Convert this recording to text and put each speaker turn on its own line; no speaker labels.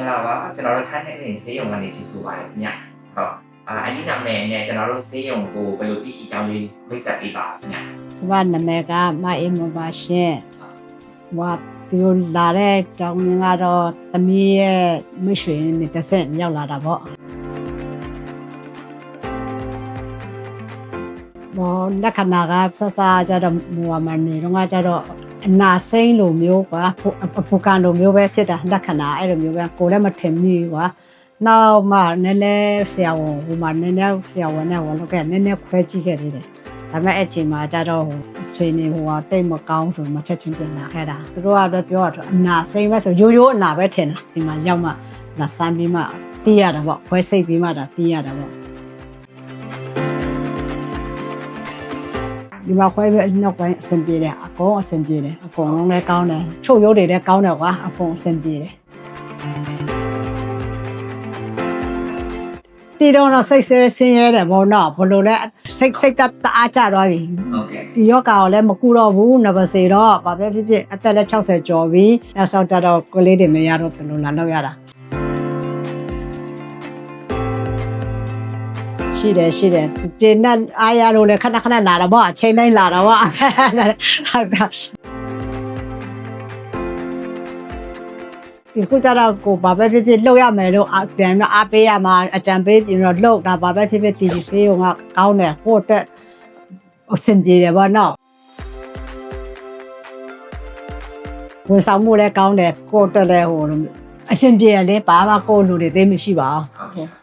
လာပါကျွန်တော်တို့ထိုင်းနေဆေးရုံကနေကြည့်ဆိုပါတယ်ညဟုတ်အဒီနာမည်နဲ့ကျွန်တော်တို့ဆေးရုံကိုဘယ်လိုသိရှိကြောင်းလေးမိတ်ဆက်ပေးပါည
ဒီကနာမည်ကမအေးမပါရှင်ဟိုဒီလာတဲ့တောင်းငါတော့သမီးရဲ့မွေးရွှင်နေတဲ့ဆက်ရောက်လာတာပေါ့ဘောလက္ခဏာကစစကြတော့မူမနေတော့ငါကြတော့အနာစိမ့်လိုမျိုးကွာအပူကန်လိုမျိုးပဲဖြစ်တာလက္ခဏာအဲ့လိုမျိုးပဲကိုယ်လည်းမထင်မိကွာနောက်မှနည်းနည်းဆရာဝန်ဟိုမှာနည်းနည်းဆရာဝန်နဲ့ဝင်လို့ကနည်းနည်းခွဲကြည့်ခဲ့သေးတယ်ဒါပေမဲ့အချိန်မှာကြတော့အချိန်နေဟိုတိတ်မကောင်းဆိုမှချက်ချင်းပြင်လာခဲ့တာသူတို့ကတော့ပြောတော့အနာစိမ့်ပဲဆိုရိုးရိုးအနာပဲထင်တာဒီမှာရောက်မှလာစမ်းပြီးမှတီးရတာပေါ့ခွဲစိတ်ပြီးမှဒါတီးရတာပေါ့ဒီမှာခွဲပြီးနောက်ပိုင်းအဆင်ပြေတယ်အကုန်အဆင်ပြေတယ်အကုန်လုံးလည်းကောင်းတယ်ချုပ်ရိုးတွေလည်းကောင်းတယ်ကွာအကုန်အဆင်ပြေတယ်တီတော့စိတ်ဆင်းရဲတယ်ဘောနော်ဘလို့လဲစိတ်တအားကြသွားပြီ
ဟုတ်ကဲ့
ဒီယောဂါကိုလည်းမကူတော့ဘူးနဘစေတော့ဘာပဲဖြစ်ဖြစ်အသက်လည်း60ကျော်ပြီနောက်ဆုံးကြတော့ကလေးတွေမရတော့ဘယ်လိုလာလောက်ရတာရှိတယ်ဒီနဲ့အားရလို့လည်းခဏလာတော့ဗောအချိန်တိုင်းလာတော့ဗောဒီခုကြတော့ကိုဘာပဲဖြစ်ဖြစ်လှုပ်ရမယ်လို့ပြန်တော့အားပေးရမှာအကြံပေးပြီးတော့လှုပ်တာဘာပဲဖြစ်ဖြစ်တီစီဆေးကကောင်းတယ်ဟိုတက်အဆင်ပြေတယ်ဗောနော်ဝန်ဆောင်မှုလည်းကောင်းတယ်ကိုတက်လည်းဟိုအဆင်ပြေတယ်လေဘာမှကိုလူတွေသိမရှိပါဘူး